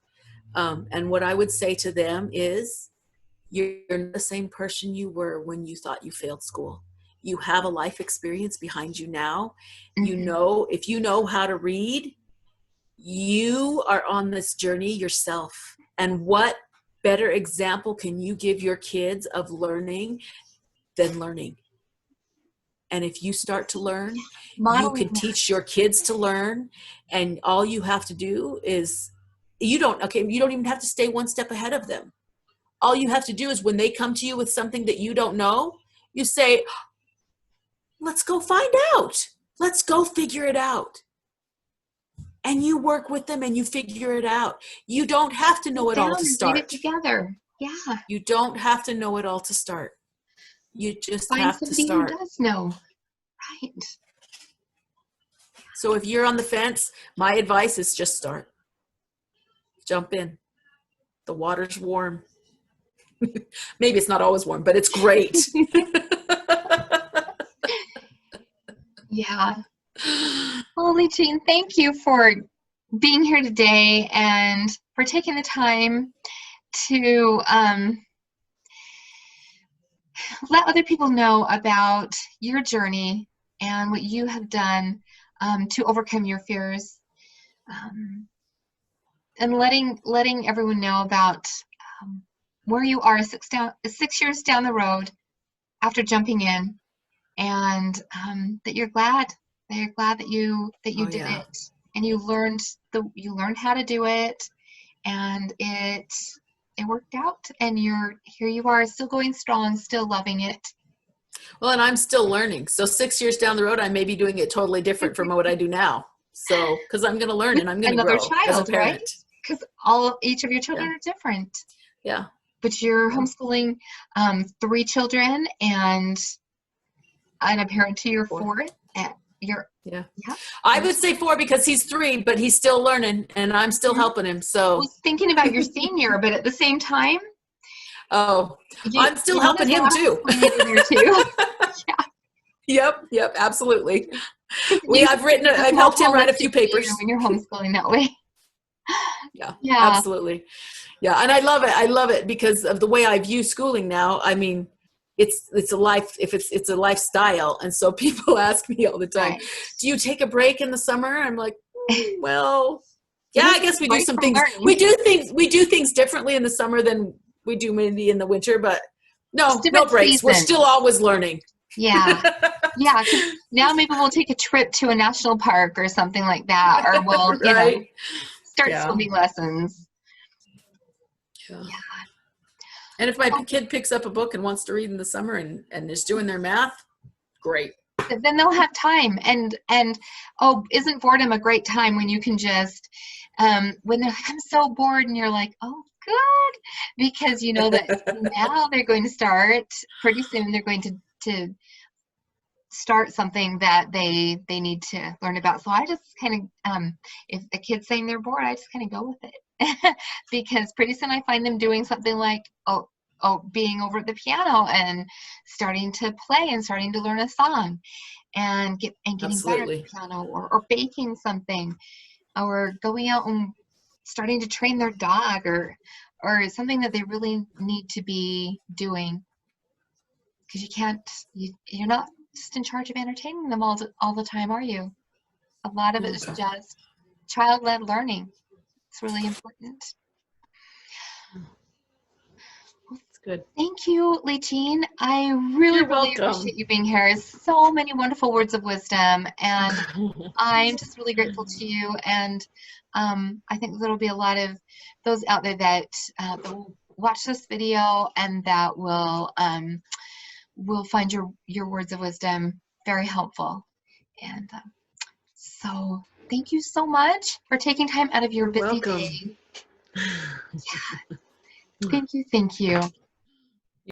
And what I would say to them is, you're not the same person you were when you thought you failed school. You have a life experience behind you now. You know, if you know how to read, you are on this journey yourself. And what better example can you give your kids of learning than learning? And if you start to learn, you can teach your kids to learn. And all you have to do is, you don't even have to stay one step ahead of them. All you have to do is, when they come to you with something that you don't know, you say, let's go find out. Let's go figure it out. And you work with them and you figure it out. You don't have to know it all to start. Read it together. Yeah. You don't have to know it all to start. You just Find have to start. somebody who does know. Right. So if you're on the fence, my advice is just start. Jump in. The water's warm. Maybe it's not always warm, but it's great. Yeah. Well, Leejean, thank you for being here today and for taking the time to let other people know about your journey and what you have done to overcome your fears, and letting everyone know about where you are 6 years down the road after jumping in, and that you're glad that you did it, and you learned how to do it, and it worked out, and here you are, still going strong, still loving it. Well, and I'm still learning. So 6 years down the road, I may be doing it totally different from what I do now. So, because I'm going to learn and I'm going to grow as a parent. Right? Because each of your children are different. Yeah. But you're homeschooling 3 children and a parent to your 4th. Yeah. I would say 4 because he's 3, but he's still learning and I'm still helping him. So I was thinking about your senior, but at the same time, I'm still helping him too. Yeah. Yep, absolutely. I've helped him write a few papers. When you're homeschooling that way. Yeah, absolutely. Yeah, and I love it because of the way I view schooling now. I mean, it's a life, it's a lifestyle. And so people ask me all the time, right, do you take a break in the summer? I'm like, well, yeah, I guess we do some things. We do things differently in the summer than we do maybe in the winter, but no breaks. Season. We're still always learning. Yeah. Yeah. Now maybe we'll take a trip to a national park or something like that, or we'll, right, start swimming lessons. Yeah. And if my kid picks up a book and wants to read in the summer and is doing their math, great. Then they'll have time. And isn't boredom a great time when you can just, when I'm so bored and you're like, oh good, because you know that now they're going to start pretty soon. They're going to start something that they need to learn about. So I just kind of, if a kid's saying they're bored, I just kind of go with it because pretty soon I find them doing something like, being over at the piano and starting to play and starting to learn a song and getting better at the piano, or baking something, or going out and starting to train their dog, or something that they really need to be doing, because you're not just in charge of entertaining them all the time, are you? A lot of it is just child-led learning. It's really important. That's good. Thank you, Leejean. I really appreciate you being here. So many wonderful words of wisdom, and I'm just really grateful to you. And I think there'll be a lot of those out there that will watch this video and that will find your words of wisdom very helpful. And so thank you so much for taking time out of your busy day. Yeah. Thank you.